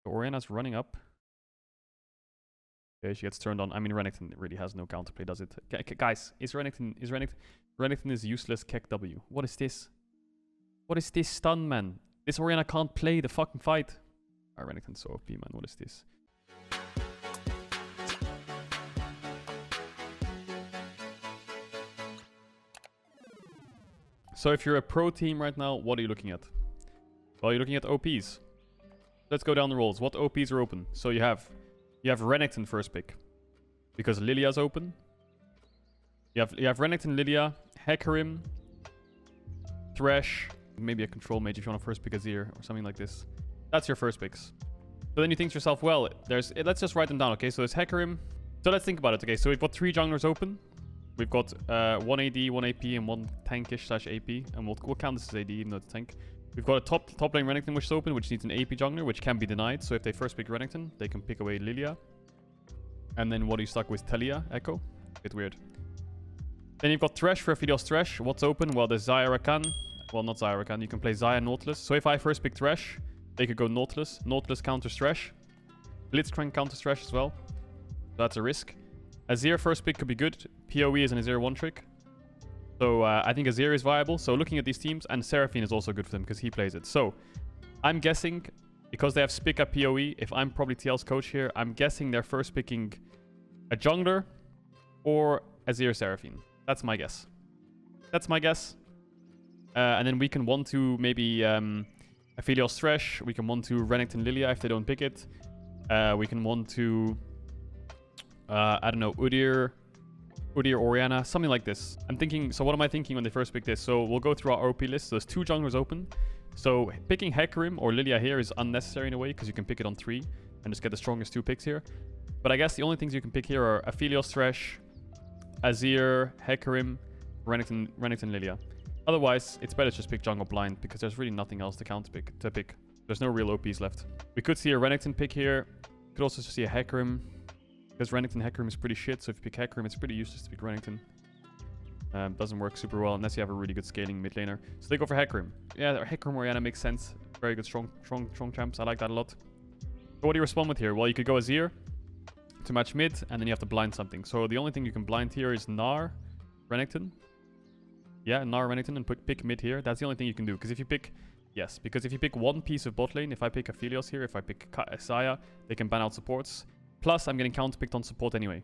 So Oriana's running up. Okay, she gets turned on. I mean, Renekton really has no counterplay, does it? Guys, Renekton is useless Keck W. What is this? What is this stun, man? This Oriana can't play the fucking fight. Renekton's so OP, man. What is this? So if you're a pro team right now, what are you looking at? Well, you're looking at OPs. Let's go down the rolls. What OPs are open? So you have Renekton first pick. Because Lilia's open. You have Renekton, Lilia, Hecarim, Thresh, maybe a control mage if you want to first pick Azir or something like this. That's your first picks. So then you think to yourself, well, let's just write them down, okay? So there's Hecarim. So let's think about it, okay? So we've got 3 junglers open. We've got 1 AD, 1 AP, and 1 tankish / AP. And we'll count this as AD, even though it's tank. We've got a top lane Renekton which is open, which needs an AP jungler, which can be denied. So if they first pick Renekton, they can pick away Lilia. And then what are you stuck with? Talia, Echo? Bit weird. Then you've got Thresh for Aphelios Thresh. What's open? Well, there's Xayah Rakan. Well, not Xayah Rakan. You can play Xayah Nautilus. So if I first pick Thresh, they could go Nautilus. Nautilus counters Thresh. Blitzcrank counters Thresh as well. So that's a risk. Azir first pick could be good. PoE is an Azir one trick. So I think Azir is viable. So looking at these teams, and Seraphine is also good for them because he plays it. So I'm guessing, because they have Spica PoE, if I'm probably TL's coach here, I'm guessing they're first picking a jungler or Azir Seraphine. That's my guess. That's my guess. And then we can 1-2 maybe Aphelios Thresh. We can 1-2 Renekton Lilia if they don't pick it. We can 1-2 I don't know, Udyr Oriana, something like this. I'm thinking, so what am I thinking when they first pick this? So we'll go through our OP list. So there's 2 junglers open. So picking Hecarim or Lilia here is unnecessary in a way because you can pick it on 3 and just get the strongest 2 picks here. But I guess the only things you can pick here are Aphelios Thresh, Azir, Hecarim, Renekton Lilia. Otherwise, it's better to just pick jungle blind because there's really nothing else to pick. There's no real OPs left. We could see a Renekton pick here. Could also see a Hecarim. Because Renekton Hecarim is pretty shit, so if you pick Hecarim, it's pretty useless to pick Renekton. Doesn't work super well unless you have a really good scaling mid laner. So they go for Hecarim. Yeah, Hecarim Oriana makes sense. Very good, strong champs. I like that a lot. So what do you respond with here? Well, you could go Azir to match mid, and then you have to blind something. So the only thing you can blind here is Gnar, Renekton. Yeah, Gnar, Renekton, and pick mid here. That's the only thing you can do. Because if you pick... Yes, because if you pick one piece of bot lane, if I pick Aphelios here, if I pick Xayah, they can ban out supports. Plus, I'm getting counterpicked on support anyway.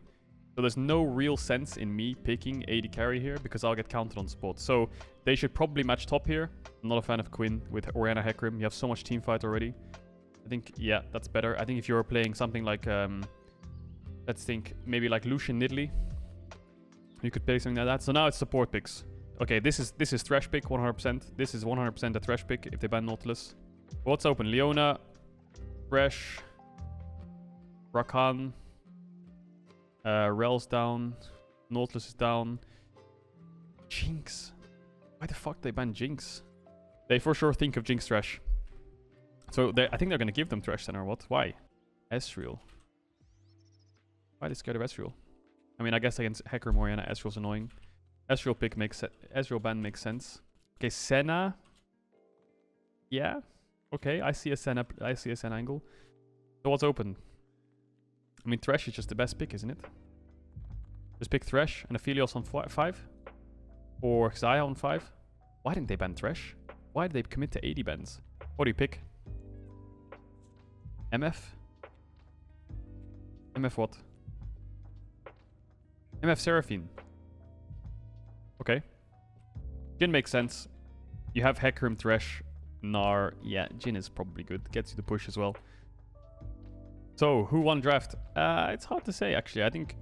So there's no real sense in me picking AD carry here because I'll get countered on support. So they should probably match top here. I'm not a fan of Quinn with Oriana Hecarim. You have so much team fight already. I think, yeah, that's better. I think if you're playing something like, let's think, maybe like Lucian Nidalee, you could play something like that. So now it's support picks. Okay, this is Thresh pick 100%. This is 100% a Thresh pick if they ban Nautilus. What's open? Leona, Thresh, Rakan, Rel's down, Nautilus is down. Jinx. Why the fuck they ban Jinx? They for sure think of Jinx Thresh. So I think they're going to give them Thresh then or what? Why? Ezreal. Why are they scared of Ezreal? I mean, I guess against Hecarim Oriana, Ezreal's annoying. Ezreal pick makes sense. Ezreal ban makes sense. Okay, Senna. Yeah. Okay, I see a Senna angle. So what's open? I mean, Thresh is just the best pick, isn't it? Just pick Thresh and Aphelios on 5? Or Xayah on 5? Why didn't they ban Thresh? Why did they commit to 80 bans? What do you pick? MF? MF what? MF Seraphine. Okay. Jhin makes sense. You have Hecarim, Thresh, Gnar. Yeah, Jhin is probably good. Gets you the push as well. So, who won draft? It's hard to say, actually. I think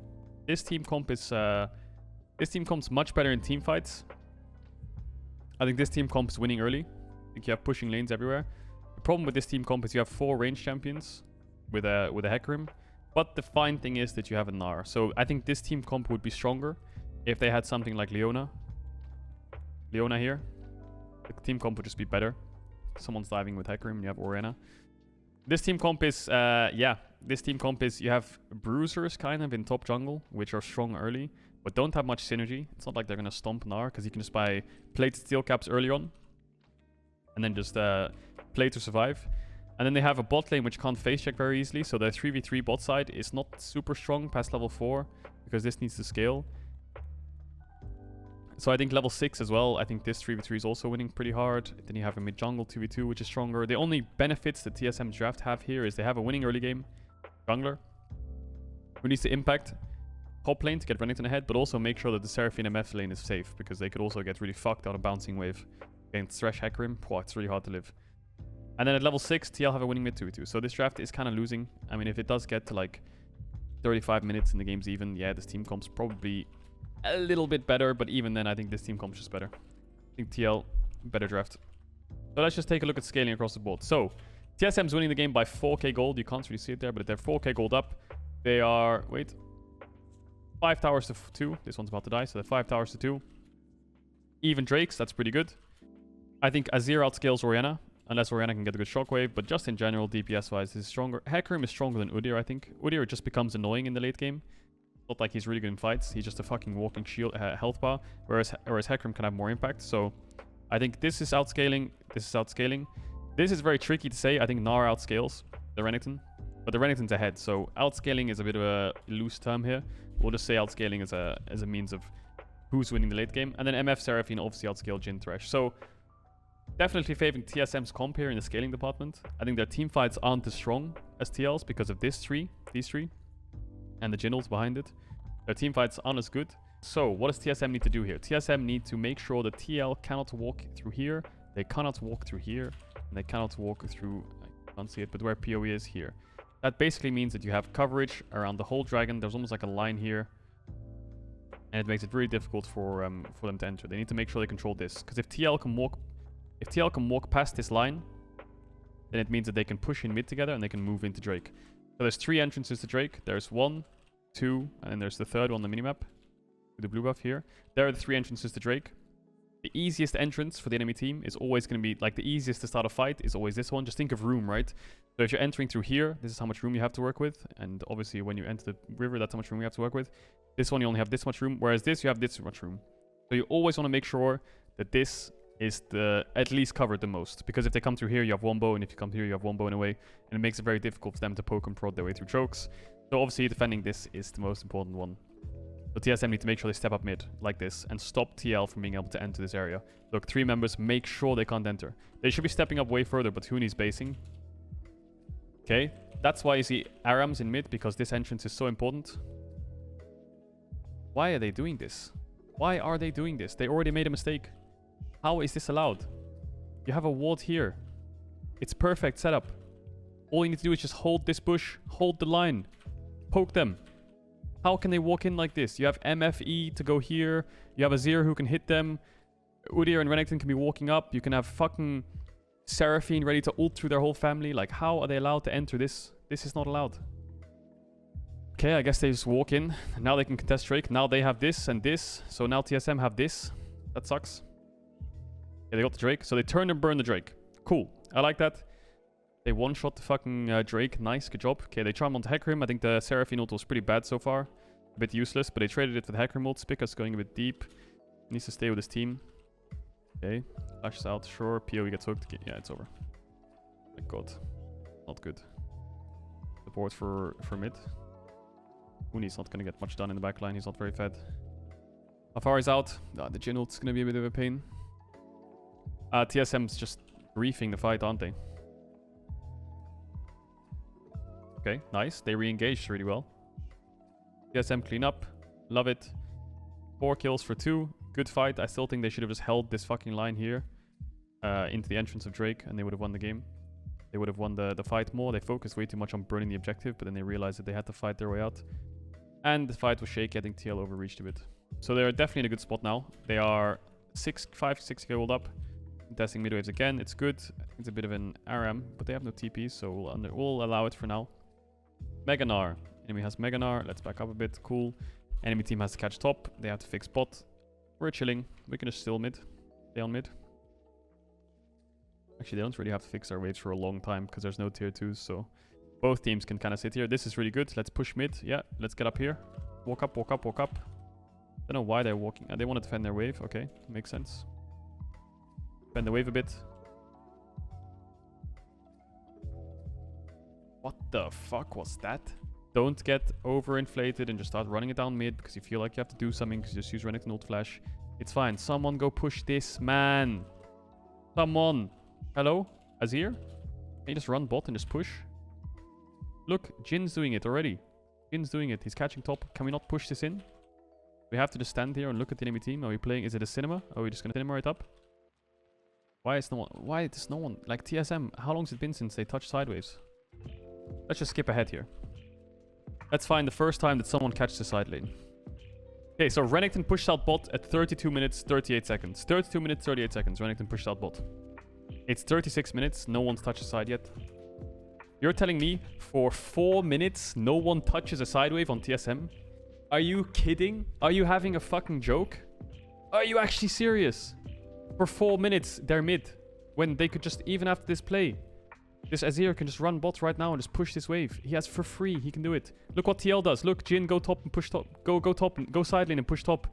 this team comp is... this team comp's much better in team fights. I think this team comp is winning early. I think you have pushing lanes everywhere. The problem with this team comp is you have 4 range champions with a Hecarim. But the fine thing is that you have a Gnar. So, I think this team comp would be stronger if they had something like Leona. Leona here. The team comp would just be better. Someone's diving with Hecarim and you have Oriana. This team comp is, yeah. This team comp is, you have bruisers kind of in top jungle, which are strong early, but don't have much synergy. It's not like they're going to stomp Gnar, because you can just buy plated steel caps early on, and then just play to survive. And then they have a bot lane which can't face check very easily. So their 3v3 bot side is not super strong past level 4 because this needs to scale. So I think level 6 as well. I think this 3v3 is also winning pretty hard. Then you have a mid jungle 2v2 which is stronger. The only benefits that TSM's draft have here is they have a winning early game jungler who needs to impact top lane to get Renekton ahead, but also make sure that the Seraphine MF lane is safe because they could also get really fucked on a bouncing wave against Thresh Hecarim. It's really hard to live. And then at level 6, TL have a winning mid 2v2. So this draft is kind of losing. I mean, if it does get to like 35 minutes and the game's even, yeah, this team comp's probably a little bit better, but even then, I think this team comp's just better. I think TL, better draft. So let's just take a look at scaling across the board. So, TSM's winning the game by 4k gold. You can't really see it there, but they're 4k gold up. They are, 5 towers to 2. This one's about to die, so they're 5 towers to 2. Even Drakes, that's pretty good. I think Azir outscales Orianna, unless Orianna can get a good shockwave, but just in general, DPS-wise, is stronger. Hecarim is stronger than Udyr, I think. Udyr just becomes annoying in the late game. Not like he's really good in fights. He's just a fucking walking shield, health bar, whereas Hecarim can have more impact. So I think this is outscaling. This is outscaling. This is very tricky to say. I think Nara outscales the Renekton, but the Renekton's ahead. So outscaling is a bit of a loose term here. We'll just say outscaling as a means of who's winning the late game. And then MF Seraphine obviously outscaled Jhin Thresh. So definitely favoring TSM's comp here in the scaling department. I think their team fights aren't as strong as TL's because of these three, and the Jinnels behind it. Their team fights aren't as good. So what does TSM need to do here? TSM need to make sure that TL cannot walk through here. They cannot walk through here. And they cannot walk through, I can't see it, but where PoE is here. That basically means that you have coverage around the whole dragon. There's almost like a line here. And it makes it very difficult for them to enter. They need to make sure they control this. Because if TL can walk past this line, then it means that they can push in mid together and they can move into Drake. So there's 3 entrances to Drake. There's 1, 2, and then there's the third one on the minimap. With the blue buff here. There are the 3 entrances to Drake. The easiest entrance for the enemy team is always going to be, like the easiest to start a fight is always this one. Just think of room, right? So if you're entering through here, this is how much room you have to work with. And obviously when you enter the river, that's how much room you have to work with. This one, you only have this much room. Whereas this, you have this much room. So you always want to make sure that this is the at least covered the most. Because if they come through here, you have one bow. And if you come through here, you have one bow in a way. And it makes it very difficult for them to poke and prod their way through chokes. So obviously defending this is the most important one. So TSM need to make sure they step up mid, like this, and stop TL from being able to enter this area. Look, 3 members, make sure they can't enter. They should be stepping up way further, but who needs basing? Okay, that's why you see Arams in mid, because this entrance is so important. Why are they doing this? Why are they doing this? They already made a mistake. How is this allowed? You have a ward here. It's perfect setup. All you need to do is just hold this bush, hold the line, poke them. How can they walk in like this? You have MFE to go here. You have Azir who can hit them. Udyr and Renekton can be walking up. You can have fucking Seraphine ready to ult through their whole family. Like, how are they allowed to enter this? This is not allowed. Okay, I guess they just walk in. Now they can contest Drake. Now they have this and this. So now TSM have this. That sucks. Yeah, they got the Drake. So they turn and burn the Drake. Cool. I like that. They one-shot the fucking Drake. Nice. Good job. Okay, they charm onto Hecarim. I think the Seraphine ult was pretty bad so far. A bit useless, but they traded it with Hecarim ult. Spica's going a bit deep. Needs to stay with his team. Okay. Flashes out. Sure. PoE gets hooked. Yeah, it's over. My god. Not good. Support for mid. Uni's not going to get much done in the backline. He's not very fed. Afar is out. The Jhin ult's going to be a bit of a pain. TSM's just briefing the fight, aren't they? Okay, nice. They re-engaged really well. TSM clean up. Love it. 4 kills for 2. Good fight. I still think they should have just held this fucking line here into the entrance of Drake, and they would have won the game. They would have won the fight more. They focused way too much on burning the objective, but then they realized that they had to fight their way out. And the fight was shaky. I think TL overreached a bit. So they're definitely in a good spot now. They are 5-6 gold up. Testing mid waves again. It's good. I think it's a bit of an Aram, but they have no TPs, so we'll allow it for now. Meganar. Enemy has Meganar. Let's back up a bit. Cool. Enemy team has to catch top. They have to fix bot. We're chilling. We can just still mid. Stay on mid. Actually, they don't really have to fix our waves for a long time because there's no tier 2s, so both teams can kind of sit here. This is really good. Let's push mid. Yeah, let's get up here. Walk up, walk up, walk up. Don't know why they're walking. They want to defend their wave. Okay, makes sense. Defend the wave a bit. What the fuck was that? Don't get overinflated and just start running it down mid because you feel like you have to do something because you just use Renekton ult flash. It's fine. Someone go push this, man. Someone. Hello? Azir? Can you just run bot and just push? Look, Jin's doing it already. Jin's doing it. He's catching top. Can we not push this in? We have to just stand here and look at the enemy team. Are we playing? Is it a cinema? Are we just gonna cinema right up? Why is no one? Why does no one? Like TSM, how long has it been since they touched sideways? Let's just skip ahead here. Let's find the first time that someone catches the side lane. Okay, so Renekton pushed out bot at 32 minutes, 38 seconds. 32 minutes, 38 seconds. Renekton pushed out bot. It's 36 minutes. No one's touched a side yet. You're telling me for 4 minutes, no one touches a side wave on TSM? Are you kidding? Are you having a fucking joke? Are you actually serious? For 4 minutes, they're mid. When they could just, even after this play, this Azir can just run bot right now and just push this wave. He has for free. He can do it. Look what TL does. Look, Jin, go top and push top. Go top and go side lane and push top.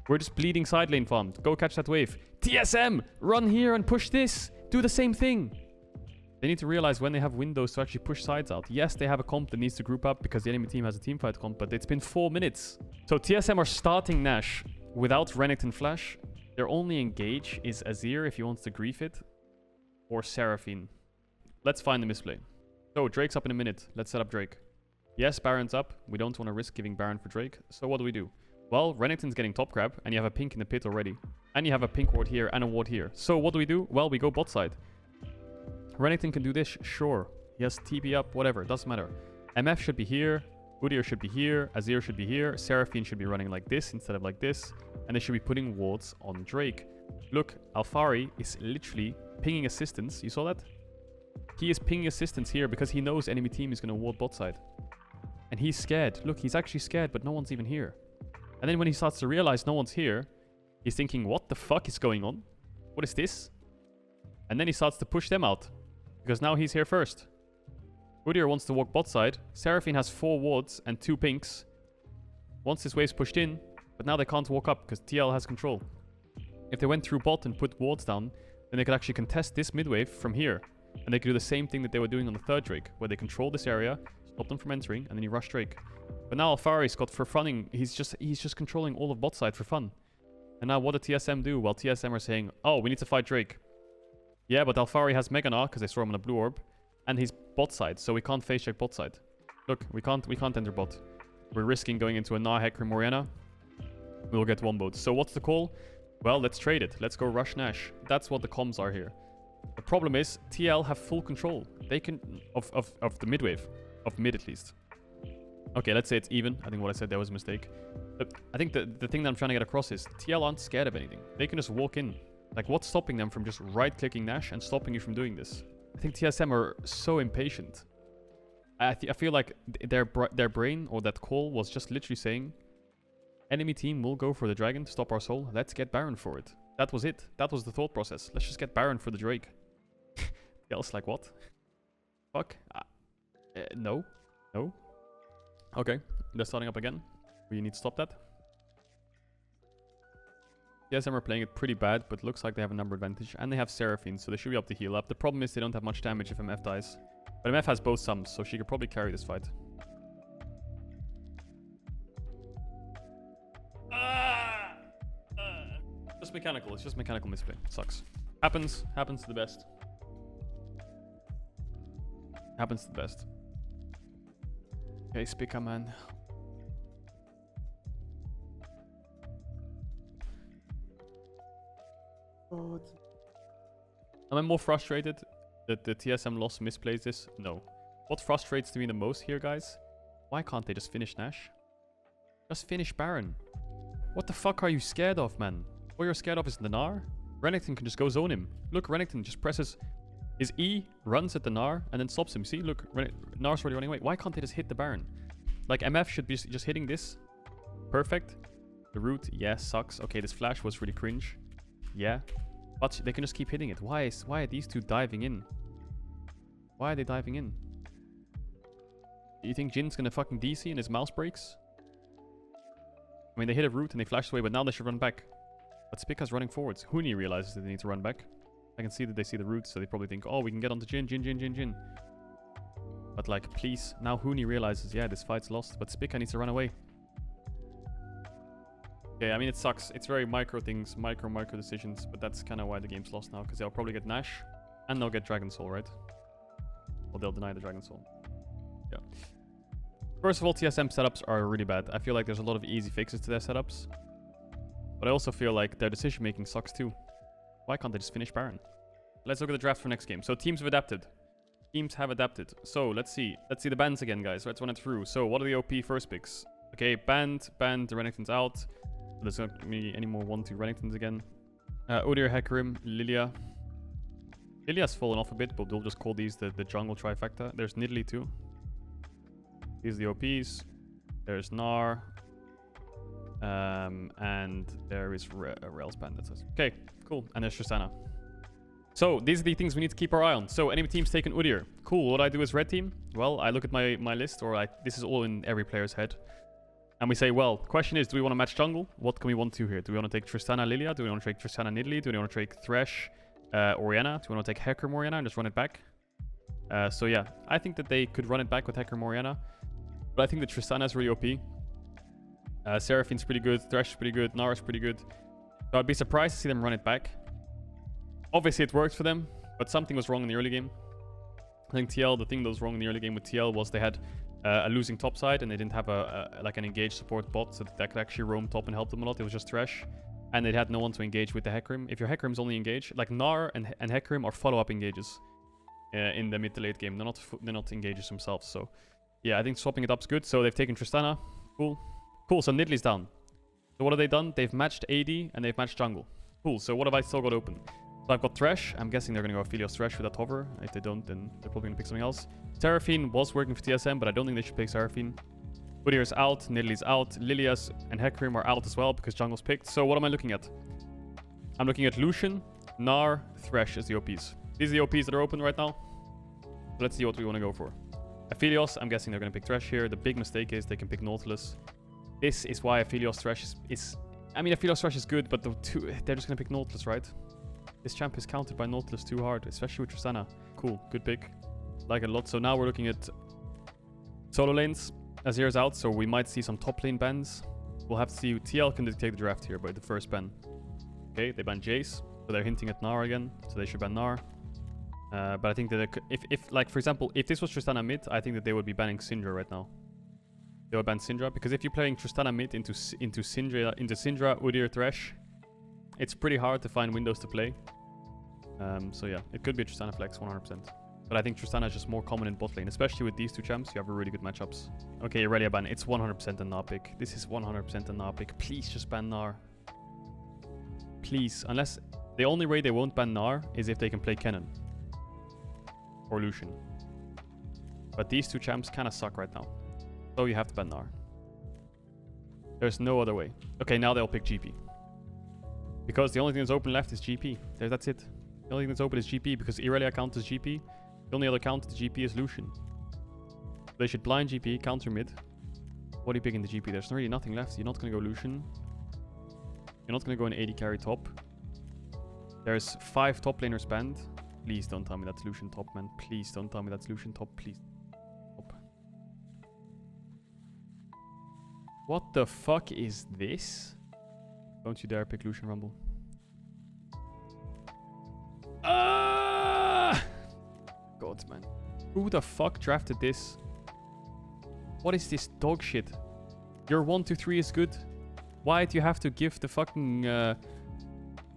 We're just bleeding side lane farmed. Go catch that wave. TSM, run here and push this. Do the same thing. They need to realize when they have windows to actually push sides out. Yes, they have a comp that needs to group up because the enemy team has a teamfight comp, but it's been 4 minutes. So TSM are starting Nash without Renekton flash. Their only engage is Azir if he wants to grief it, or Seraphine. Let's find the misplay. So Drake's up in a minute. Let's set up Drake. Yes, Baron's up. We don't want to risk giving Baron for Drake. So what do? Well, Renekton's getting top grab, and you have a pink in the pit already. And you have a pink ward here and a ward here. So what do? Well, we go bot side. Renekton can do this, sure. He has TP up, whatever, doesn't matter. MF should be here. Udyr should be here. Azir should be here. Seraphine should be running like this instead of like this. And they should be putting wards on Drake. Look, Alphari is literally pinging assistance. You saw that? He is pinging assistance here because he knows enemy team is going to ward bot side. And he's scared. Look, he's actually scared, but no one's even here. And then when he starts to realize no one's here, he's thinking, what the fuck is going on? What is this? And then he starts to push them out. Because now he's here first. Udyr wants to walk bot side. Seraphine has 4 wards and 2 pinks. Once this wave's pushed in, but now they can't walk up because TL has control. If they went through bot and put wards down, then they could actually contest this mid wave from here. And they could do the same thing that they were doing on the third Drake, where they control this area, stop them from entering, and then you rush Drake. But now Alphari's got for funning, he's just controlling all of bot side for fun. And now what did TSM do? Well, TSM are saying, oh, we need to fight Drake. Yeah, but Alphari has Mega Gnar, because they saw him on a blue orb, and he's bot side, so we can't face check bot side. Look, we can't enter bot. We're risking going into a Gnar Hecarim Orianna. We'll get one boat. So what's the call? Well, let's trade it. Let's go rush Nash. That's what the comms are here. The problem is, TL have full control. They can... Of the mid wave. Of mid, at least. Okay, let's say it's even. I think what I said there was a mistake. But I think the thing that I'm trying to get across is, TL aren't scared of anything. They can just walk in. Like, what's stopping them from just right-clicking Nash and stopping you from doing this? I think TSM are so impatient. I feel like their brain, or that call, was just literally saying, enemy team will go for the dragon to stop our soul. Let's get Baron for it. That was it. That was the thought process. Let's just get Baron for the Drake. Else, like, what? Fuck. No. No. Okay. They're starting up again. We need to stop that. TSM are playing it pretty bad, but looks like they have a number advantage. And they have Seraphine, so they should be able to heal up. The problem is they don't have much damage if MF dies. But MF has both sums, so she could probably carry this fight. Just mechanical. It's just mechanical misplay. Sucks. Happens to the best. Happens to the best. Okay, Spica, man. God. Am I more frustrated that the TSM loss misplays this? No. What frustrates me the most here, guys? Why can't they just finish Nash? Just finish Baron. What the fuck are you scared of, man? All you're scared of is the Gnar? Renekton can just go zone him. Look, Renekton just presses his E, runs at the Gnar, and then stops him. See, look, Gnar's already running away. Why can't they just hit the Baron? Like, MF should be just hitting this. Perfect. The root, yeah, sucks. Okay, this flash was really cringe. Yeah. But they can just keep hitting it. Why are these two diving in? Why are they diving in? Do you think Jin's gonna fucking DC and his mouse breaks? I mean, they hit a root and they flashed away, but now they should run back. But Spica's running forwards. Huni realizes that they need to run back. I can see that they see the roots, so they probably think, oh, we can get onto Jin. But like, please. Now Huni realizes, yeah, this fight's lost. But Spica needs to run away. Okay, I mean, it sucks. It's very micro things, micro decisions. But that's kind of why the game's lost now. Because they'll probably get Nash. And they'll get Dragon Soul, right? Well, they'll deny the Dragon Soul. Yeah. First of all, TSM setups are really bad. I feel like there's a lot of easy fixes to their setups. But I also feel like their decision making sucks too. Why can't they just finish Baron? Let's look at the draft for next game. So teams have adapted. Teams have adapted. So let's see. Let's see the bans again, guys. Let's run it through. So what are the OP first picks? Okay, banned. The Renekton's out. There's not gonna be any more 1-2 Renekton's again. Udyr, Hecarim, Lilia. Lilia's fallen off a bit, but we'll just call these the jungle trifecta. There's Nidalee too. These are the OPs. There's Gnar. And there is Rel's Bandits. Okay, cool. And there's Tristana. So these are the things we need to keep our eye on. So enemy team's taken Udyr. Cool. What I do as red team? Well, I look at my list, or this is all in every player's head. And we say, well, the question is, do we want to match jungle? What can we want to here? Do we want to take Tristana Lilia? Do we want to take Tristana Nidalee? Do we want to take Thresh Orianna? Do we want to take Hecarim Orianna and just run it back? So yeah, I think that they could run it back with Hecarim Orianna. But I think that Tristana is really OP. Seraphine's pretty good. Thresh is pretty good. Gnar is pretty good. So I'd be surprised to see them run it back. Obviously, it worked for them, but something was wrong in the early game. I think TL, the thing that was wrong in the early game with TL was they had a losing top side, and they didn't have like an engaged support bot so that could actually roam top and help them a lot. It was just Thresh, and they had no one to engage with the Hecarim. If your Hecarim's only engaged, like Gnar and Hecarim are follow-up engages in the mid to late game. They're not engages themselves. So yeah, I think swapping it up is good. So they've taken Tristana. Cool. Cool, so Nidalee's down. So what have they done? They've matched AD and they've matched jungle. Cool, so what have I still got open? So I've got Thresh. I'm guessing they're going to go Aphelios Thresh with that hover. If they don't, then they're probably going to pick something else. Seraphine was working for TSM, but I don't think they should pick Seraphine. Udyr's out, Nidalee's out, Lilia's and Hecarim are out as well because jungle's picked. So what am I looking at? I'm looking at Lucian, Gnar, Thresh as the OPs. These are the OPs that are open right now. So let's see what we want to go for. Aphelios, I'm guessing they're going to pick Thresh here. The big mistake is they can pick Nautilus. This is why Aphelios Thresh is... I mean, Aphelios Thresh is good, but they're just going to pick Nautilus, right? This champ is countered by Nautilus too hard, especially with Tristana. Cool, good pick. Like it a lot. So now we're looking at solo lanes. Azir's out, so we might see some top lane bans. We'll have to see. TL can dictate the draft here by the first ban. Okay, they ban Jace. So they're hinting at Gnar again. So they should ban Gnar. But I think that if like, for example, if this was Tristana mid, I think that they would be banning Syndra right now. They would ban Syndra, because if you're playing Tristana mid into Syndra, Udyr, Thresh, it's pretty hard to find windows to play. So yeah, it could be a Tristana flex 100%. But I think Tristana is just more common in bot lane, especially with these two champs. You have a really good matchups. Okay, Irelia ban. It's 100% a Gnar pick. This is 100% a Gnar pick. Please just ban Gnar. Please, unless the only way they won't ban Gnar is if they can play Kennen or Lucian. But these two champs kind of suck right now. So you have to ban Gnar. There's no other way. Okay, now they'll pick GP. Because the only thing that's open left is GP. That's it. The only thing that's open is GP because Irelia counts as GP. The only other counter to GP is Lucian. They should blind GP, counter mid. What are you picking the GP? There's really nothing left. You're not going to go Lucian. You're not going to go an AD carry top. There's 5 top laners banned. Please don't tell me that's Lucian top, man. Please don't tell me that's Lucian top. Please. Top. What the fuck is this? Don't you dare pick Lucian Rumble. God, man. Who the fuck drafted this? What is this dog shit? Your 1-2-3 is good. Why do you have to give the fucking...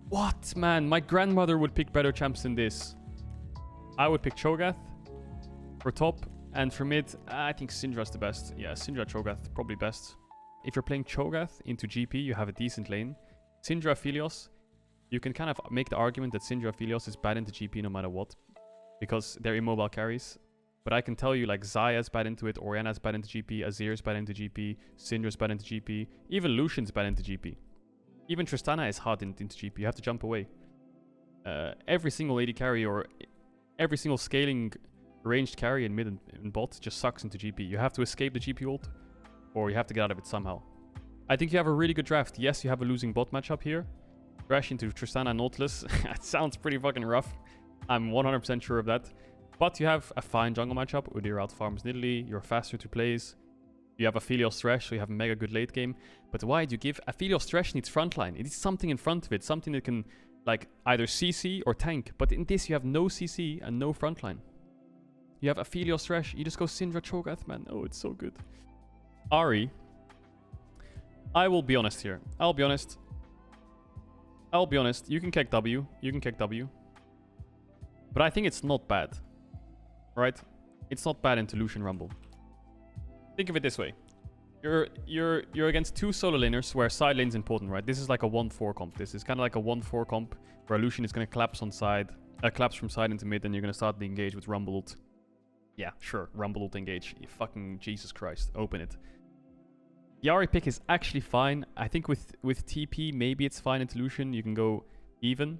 What, man? My grandmother would pick better champs than this. I would pick Cho'Gath for top. And for mid, I think Syndra's the best. Yeah, Syndra, Cho'Gath, probably best. If you're playing Cho'Gath into GP, you have a decent lane. Syndra, Aphelios, you can kind of make the argument that Syndra, Aphelios is bad into GP no matter what. Because they're immobile carries. But I can tell you, like, Zaya's bad into it, Orianna's bad into GP, Azir's bad into GP, Syndra's bad into GP, even Lucian's bad into GP. Even Tristana is hard into GP, you have to jump away. Every single AD carry or every single scaling ranged carry in mid and bot just sucks into GP. You have to escape the GP ult, or you have to get out of it somehow. I think you have a really good draft. Yes, you have a losing bot matchup here. Crash into Tristana Nautilus. That sounds pretty fucking rough. I'm 100% sure of that. But you have a fine jungle matchup. Udyr out farms Nidalee. You're faster to plays. You have Aphelios Thresh, so you have a mega good late game. But why do you give... Aphelios Thresh needs frontline. It needs something in front of it. Something that can, like, either CC or tank. But in this, you have no CC and no frontline. You have Aphelios Thresh. You just go Syndra Cho'Gath, man. Oh, it's so good. Ahri. I will be honest here. I'll be honest. You can kick W. But I think it's not bad. Right? It's not bad into Lucian Rumble. Think of it this way. You're against two solo laners where side lane's important, right? This is like a 1-4 comp. This is kind of like a 1-4 comp where Lucian is going to collapse on side. Collapse from side into mid, and you're going to start the engage with Rumble ult. Yeah, sure. Rumble ult engage. Fucking Jesus Christ. Open it. The Ahri pick is actually fine. I think with TP, maybe it's fine into Lucian. You can go even.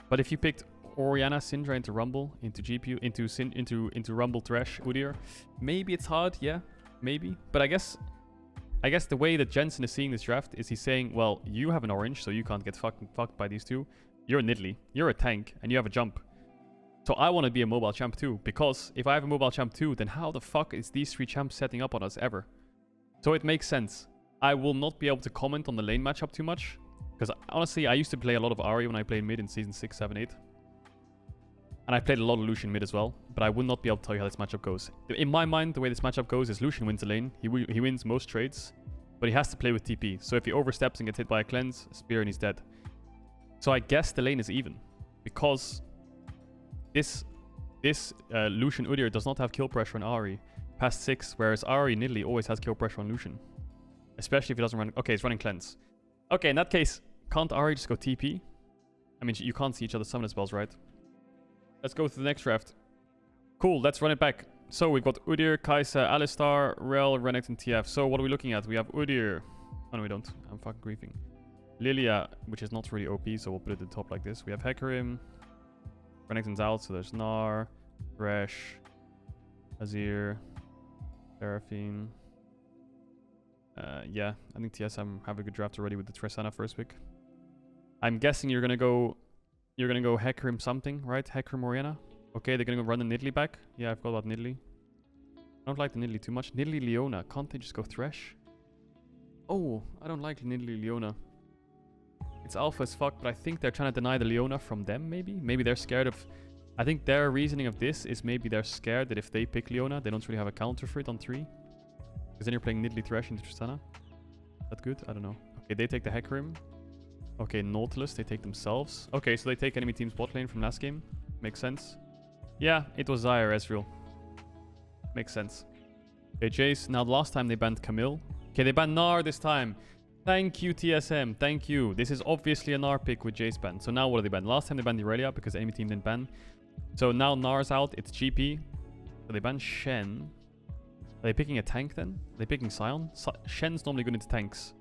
But if you picked Orianna, Syndra into Rumble, into GPU, into Rumble Thresh, Udyr, maybe it's hard, yeah, maybe. But I guess the way that Jensen is seeing this draft is he's saying, well, you have an orange, so you can't get fucked by these two. You're a Nidalee, you're a tank, and you have a jump. So I want to be a mobile champ too, because if I have a mobile champ too, then how the fuck is these three champs setting up on us ever? So it makes sense. I will not be able to comment on the lane matchup too much, because honestly, I used to play a lot of Ahri when I played mid in season 6, 7, 8. And I played a lot of Lucian mid as well, but I would not be able to tell you how this matchup goes. In my mind, the way this matchup goes is Lucian wins the lane. He wins most trades, but he has to play with TP. So if he oversteps and gets hit by a cleanse, spear, and he's dead. So I guess the lane is even, because this Lucian Udyr does not have kill pressure on Ahri past 6, whereas Ahri Nidalee always has kill pressure on Lucian. Especially if he doesn't run... Okay, he's running cleanse. Okay, in that case, can't Ahri just go TP? I mean, you can't see each other's summon spells, right? Let's go to the next draft. Cool, let's run it back. So we've got Udyr, Kai'Sa, Alistar, Rel, Renekton, TF. So what are we looking at? We have Udyr. Oh no, we don't. I'm fucking griefing. Lilia, which is not really OP, so we'll put it at the top like this. We have Hecarim. Renekton's out, so there's Gnar, Thresh, Azir, Seraphine. Yeah, I think TSM have a good draft already with the Tristana first pick. I'm guessing you're gonna go Hecarim something, right? Hecarim Orianna. Okay, they're gonna go run the Nidalee back. Yeah, I forgot about Nidalee. I don't like the Nidalee too much. Nidalee Leona. Can't they just go Thresh? Oh, I don't like Nidalee Leona. It's alpha as fuck, but I think they're trying to deny the Leona from them, maybe? Maybe they're scared of... I think their reasoning of this is maybe they're scared that if they pick Leona, they don't really have a counter for it on 3. Because then you're playing Nidalee Thresh into Tristana. Is that good? I don't know. Okay, they take the Hecarim. Okay, Nautilus, they take themselves. Okay, so they take enemy team's bot lane from last game. Makes sense. Yeah, it was Zyre Ezreal. Makes sense. Okay, Jace. Now, the last time they banned Camille. Okay, they banned Gnar this time. Thank you, TSM. Thank you. This is obviously a Gnar pick with Jace ban. So now what do they ban? Last time they banned Irelia because enemy team didn't ban. So now Gnar's out. It's GP. So they ban Shen. Are they picking a tank then? Are they picking Sion? Shen's normally good into tanks.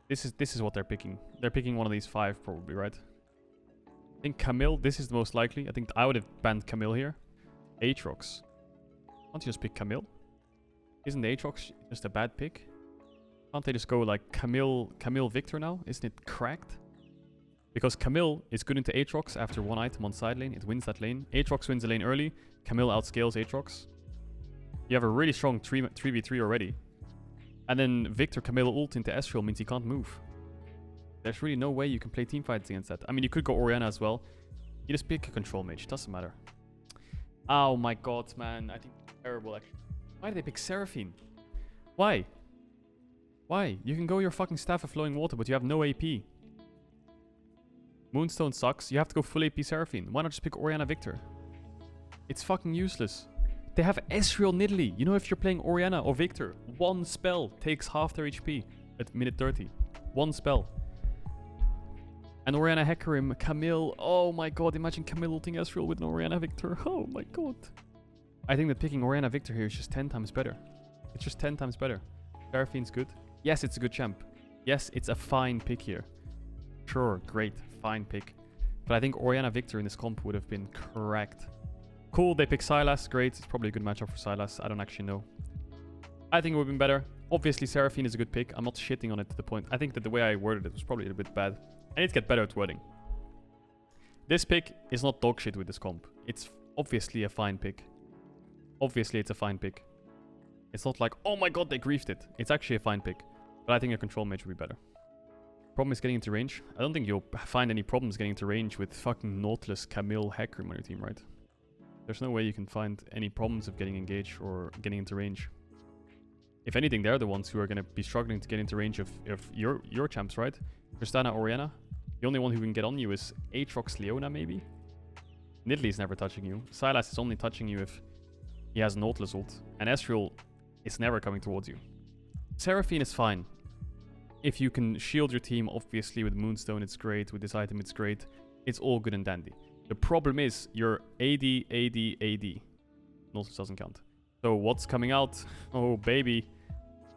This is what they're picking. They're picking one of these 5 probably, right? I think Camille, this is the most likely. I think I would have banned Camille here. Aatrox. Can't you just pick Camille? Isn't Aatrox just a bad pick? Can't they just go like Camille Victor now? Isn't it cracked? Because Camille is good into Aatrox after one item on side lane. It wins that lane. Aatrox wins the lane early. Camille outscales Aatrox. You have a really strong 3v3 already. And then Victor Camille ult into Ezreal means he can't move. There's really no way you can play teamfights against that. I mean, you could go Orianna as well. You just pick a control mage. Doesn't matter. Oh my god, man. I think it's terrible, actually. Why did they pick Seraphine? Why? Why? You can go your fucking Staff of Flowing Water, but you have no AP. Moonstone sucks. You have to go full AP Seraphine. Why not just pick Orianna Victor? It's fucking useless. They have Ezreal Nidalee. You know, if you're playing Orianna or Victor, one spell takes half their HP at minute 30. One spell. And Orianna Hecarim, Camille. Oh my god, imagine Camille ulting Ezreal with an Orianna Victor. Oh my god. I think that picking Orianna Victor here is just 10 times better. It's just 10 times better. Seraphine's good. Yes, it's a good champ. Yes, it's a fine pick here. Sure, great, fine pick. But I think Orianna Victor in this comp would have been correct. Cool, they pick Sylas. Great, it's probably a good matchup for Sylas. I don't actually know. I think it would have been better. Obviously, Seraphine is a good pick. I'm not shitting on it to the point. I think that the way I worded it was probably a bit bad. I need to get better at wording. This pick is not dog shit with this comp. It's obviously a fine pick. Obviously, it's a fine pick. It's not like, oh my god, they griefed it. It's actually a fine pick. But I think a control mage would be better. Problem is getting into range. I don't think you'll find any problems getting into range with fucking Nautilus, Camille, Hecarim on your team, right? There's no way you can find any problems of getting engaged or getting into range. If anything, they're the ones who are going to be struggling to get into range of your champs, right? Tristana, Orianna. The only one who can get on you is Aatrox, Leona, maybe? Nidalee is never touching you. Sylas is only touching you if he has Nautilus ult. And Ezreal is never coming towards you. Seraphine is fine. If you can shield your team, obviously with Moonstone it's great, with this item it's great. It's all good and dandy. The problem is your AD. Nautilus doesn't count. So what's coming out? Oh baby.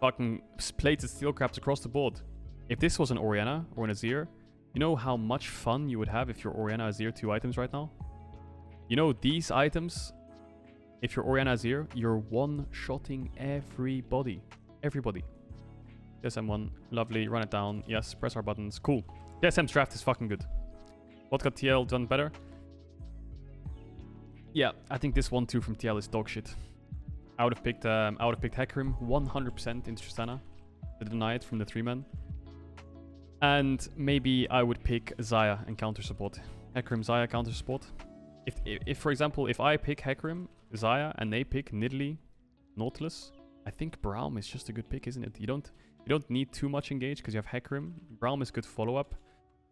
Fucking plated steel crabs across the board. If this was an Orianna or an Azir, you know how much fun you would have if your Orianna Azir 2 items right now? You know these items, if you're Orianna Azir, you're one-shotting everybody. Everybody. TSM 1, lovely, run it down, yes, press our buttons, cool. TSM's draft is fucking good. What got TL done better? Yeah, I think this 1-2 from TL is dog shit. I would have picked Hecarim 100% into Tristana to deny it from the 3-man. And maybe I would pick Xayah and counter support. Hecarim, Xayah, counter support. If for example, if I pick Hecarim, Xayah, and they pick Nidalee, Nautilus, I think Braum is just a good pick, isn't it? You don't need too much engage because you have Hecarim. Braum is good follow-up.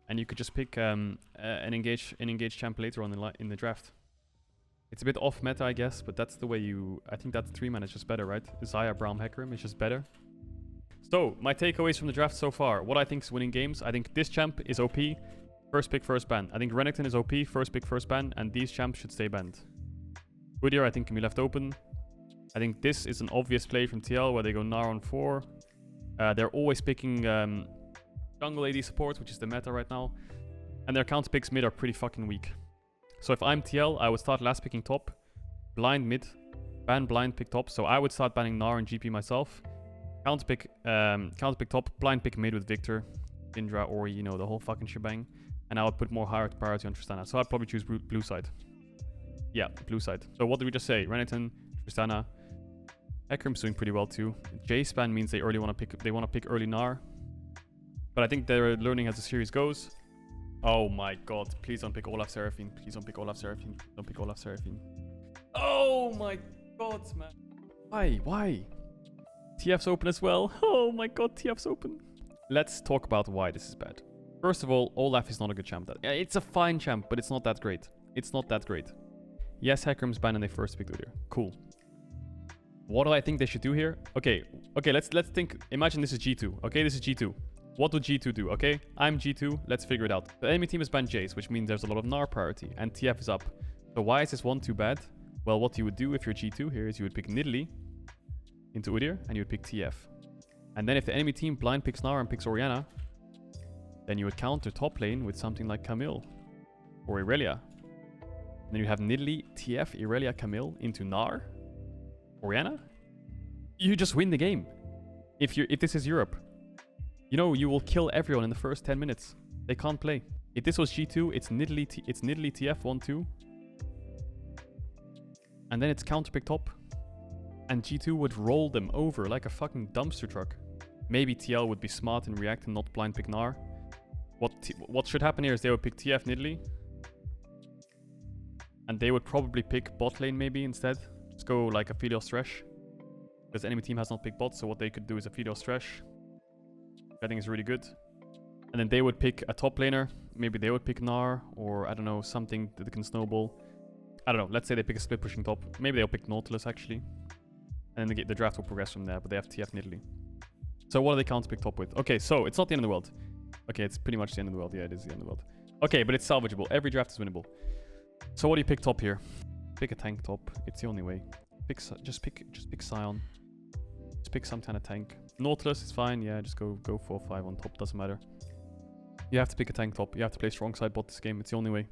And you could just pick an engage champ later on in the draft. It's a bit off meta, I guess, but that's the way you... I think that 3-man is just better, right? Xayah, Braum, Hecarim is just better. So, my takeaways from the draft so far. What I think is winning games. I think this champ is OP. First pick, first ban. I think Renekton is OP. First pick, first ban. And these champs should stay banned. Udyr, I think, can be left open. I think this is an obvious play from TL where they go Gnar on 4. They're always picking jungle AD support, which is the meta right now. And their counter picks mid are pretty fucking weak. So if I'm TL, I would start last picking top, blind mid, ban blind pick top. So I would start banning Gnar and GP myself. Counter pick top, blind pick mid with Victor, Indra, or you know, the whole fucking shebang. And I would put more higher priority on Tristana. So I'd probably choose blue side. Yeah, blue side. So what did we just say? Renekton, Tristana. Hecarim's doing pretty well too. J-span means they want to pick early Gnar. But I think they're learning as the series goes. Oh my god, please don't pick Olaf Seraphine. Please don't pick Olaf Seraphine. Don't pick Olaf Seraphine. Oh my god, man. Why? TF's open as well. Oh my god, TF's open. Let's talk about why this is bad. First of all, Olaf is not a good champ. It's a fine champ, but it's not that great. It's not that great. Yes, Hecarim's banned and they first picked Udyr. Cool. What do I think they should do here? Okay, let's think. Imagine this is G2. Okay, this is G2. What would G2 do? Okay, I'm G2. Let's figure it out. The enemy team has banned Jace, which means there's a lot of Gnar priority, and TF is up. So why is this 1-2 bad? Well, what you would do if you're G2 here is you would pick Nidalee into Udyr, and you would pick TF. And then if the enemy team blind picks Gnar and picks Orianna, then you would counter top lane with something like Camille or Irelia. And then you have Nidalee, TF, Irelia, Camille into Gnar, Orianna. You just win the game. If this is Europe. You know, you will kill everyone in the first 10 minutes. They can't play. If this was G2, it's Nidalee TF 1-2. And then it's counterpick top. And G2 would roll them over like a fucking dumpster truck. Maybe TL would be smart and react and not blind pick Gnar. What should happen here is they would pick TF Nidalee. And they would probably pick bot lane maybe instead. Just go like a Aphelios Thresh. Because the enemy team has not picked bot, so what they could do is a Aphelios Thresh. I think is really good. And then they would pick a top laner. Maybe they would pick Gnar, or I don't know, something that can snowball. I don't know, let's say they pick a split pushing top. Maybe they'll pick Nautilus actually. And then the draft will progress from there, but they have TF Nidalee. So what do they counter pick top with? Okay, so it's not the end of the world. Okay, it's pretty much the end of the world. Yeah, it is the end of the world. Okay, but it's salvageable. Every draft is winnable. So what do you pick top here? Pick a tank top. It's the only way. Just pick Sion. Just pick some kind of tank. Nautilus is fine. Yeah, just go 4-5 on top. Doesn't matter. You have to pick a tank top. You have to play strong side bot this game. It's the only way.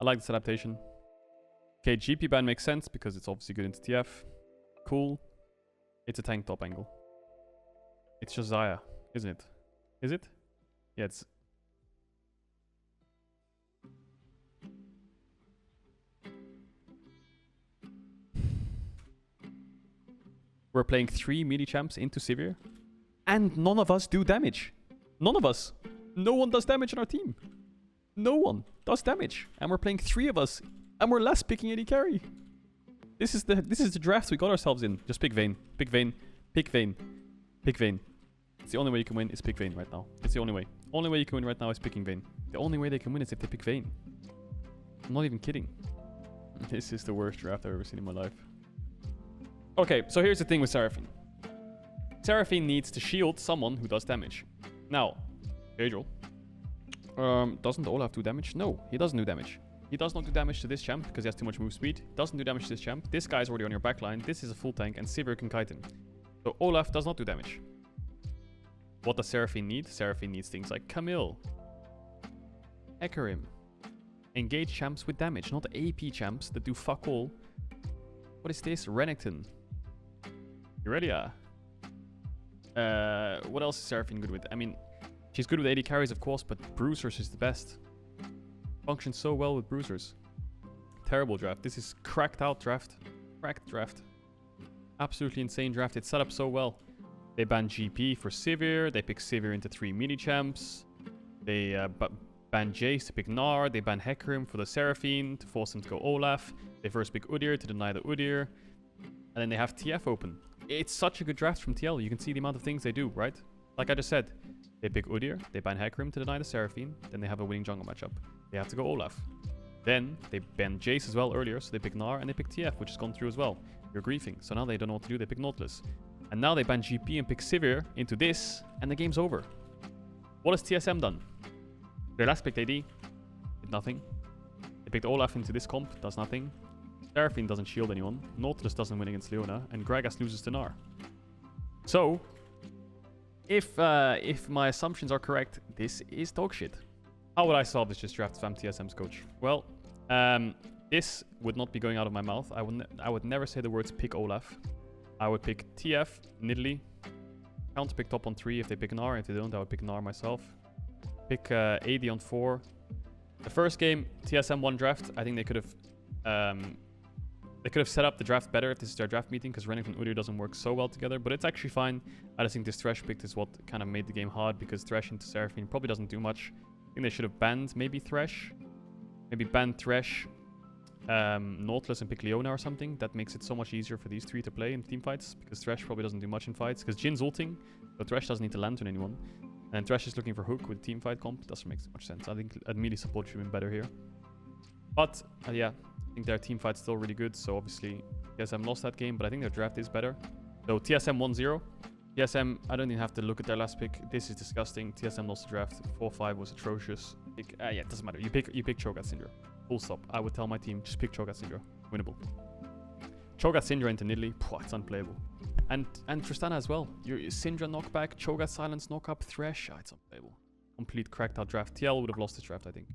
I like this adaptation. Okay, GP ban makes sense because it's obviously good into TF. Cool. It's a tank top angle. It's just Xayah, isn't it? Is it? Yeah, it's... We're playing 3 melee champs into Sivir. And none of us do damage. None of us. No one does damage on our team. No one does damage. And we're playing 3 of us. And we're last picking AD carry. This is the draft we got ourselves in. Just pick Vayne. Pick Vayne. Pick Vayne. Pick Vayne. It's the only way you can win is pick Vayne right now. It's the only way. Only way you can win right now is picking Vayne. The only way they can win is if they pick Vayne. I'm not even kidding. This is the worst draft I've ever seen in my life. Okay, so here's the thing with Seraphine. Seraphine needs to shield someone who does damage. Now, Caedrel. Doesn't Olaf do damage? No, he doesn't do damage. He does not do damage to this champ because he has too much move speed. Doesn't do damage to this champ. This guy's already on your backline. This is a full tank and Sivir can kite him. So Olaf does not do damage. What does Seraphine need? Seraphine needs things like Camille. Hecarim. Engage champs with damage, not AP champs that do fuck all. What is this? Renekton. Irelia. What else is Seraphine good with? I mean, she's good with AD carries, of course, but Bruisers is the best. Functions so well with Bruisers. Terrible draft. This is cracked out draft. Cracked draft. Absolutely insane draft. It's set up so well. They ban GP for Sivir. They pick Sivir into 3 mini champs. They ban Jace to pick Gnar. They ban Hecarim for the Seraphine to force them to go Olaf. They first pick Udyr to deny the Udyr. And then they have TF open. It's such a good draft from TL. You can see the amount of things they do, right? Like I just said. They pick Udyr. They ban Hecarim to deny the Seraphine. Then they have a winning jungle matchup. They have to go Olaf. Then they ban Jace as well earlier. So they pick Gnar and they pick TF, which has gone through as well. You're griefing. So now they don't know what to do. They pick Nautilus. And now they ban GP and pick Sivir into this. And the game's over. What has TSM done? Their last picked AD. Did nothing. They picked Olaf into this comp. Does nothing. Seraphine doesn't shield anyone. Nautilus doesn't win against Leona. And Gragas loses to Gnar. So, if my assumptions are correct, this is dog shit. How would I solve this just draft if I'm TSM's coach? Well, this would not be going out of my mouth. I would never say the words pick Olaf. I would pick TF, Nidalee. Count pick top on 3 if they pick Gnar. If they don't, I would pick Gnar myself. Pick AD on 4. The first game, TSM won draft. I think they could have set up the draft better if this is their draft meeting, because Renekton and Udyr doesn't work so well together, but it's actually fine. I just think this Thresh pick is what kind of made the game hard, because Thresh into Seraphine probably doesn't do much. I think they should have banned maybe Thresh. Maybe ban Thresh, Nautilus and pick Leona or something. That makes it so much easier for these 3 to play in team fights, because Thresh probably doesn't do much in fights, because Jin's ulting, so Thresh doesn't need to lantern anyone. And Thresh is looking for hook with team fight comp. Doesn't make so much sense. I think melee support should have been better here. But, yeah, I think their team fight's still really good. So, obviously, TSM lost that game. But I think their draft is better. So, TSM 1-0. TSM, I don't even have to look at their last pick. This is disgusting. TSM lost the draft. 4-5 was atrocious. Yeah, it doesn't matter. You pick Cho'Gath Syndra. Full stop. I would tell my team, just pick Cho'Gath Syndra. Winnable. Cho'Gath Syndra into Nidalee. It's unplayable. And Tristana as well. Your Syndra knockback, Cho'Gath silence knockup, Thresh. It's unplayable. Complete cracked out draft. TL would have lost this draft, I think,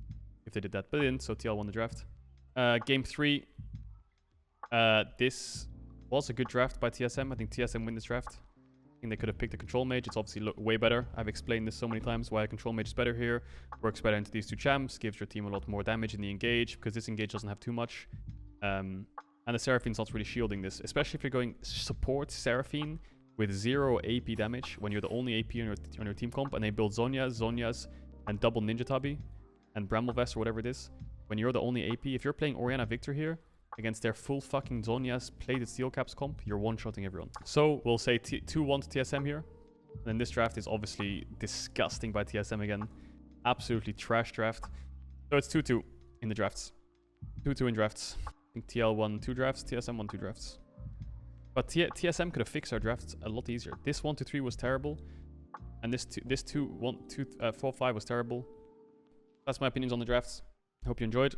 if they did that. But they didn't, so TL won the draft. Game 3. This was a good draft by TSM. I think TSM win this draft. I think they could have picked a control mage. It's obviously way better. I've explained this so many times why a control mage is better here. Works better into these 2 champs. Gives your team a lot more damage in the engage, because this engage doesn't have too much. And the Seraphine's not really shielding this, especially if you're going support Seraphine with 0 AP damage when you're the only AP on your team comp, and they build Zhonya's, and double Ninja Tabi and Bramble Vest or whatever it is. When you're the only AP, if you're playing Orianna Victor here against their full fucking Zhonya's plated steel caps comp, you're one-shotting everyone. So we'll say 2-1 to TSM here. And then this draft is obviously disgusting by TSM again. Absolutely trash draft. So it's 2-2 in the drafts. 2-2 in drafts. I think TL won 2 drafts, TSM won 2 drafts. But TSM could have fixed our drafts a lot easier. This 1-3 was terrible. And this 4-5 was terrible. That's my opinions on the drafts. Hope you enjoyed.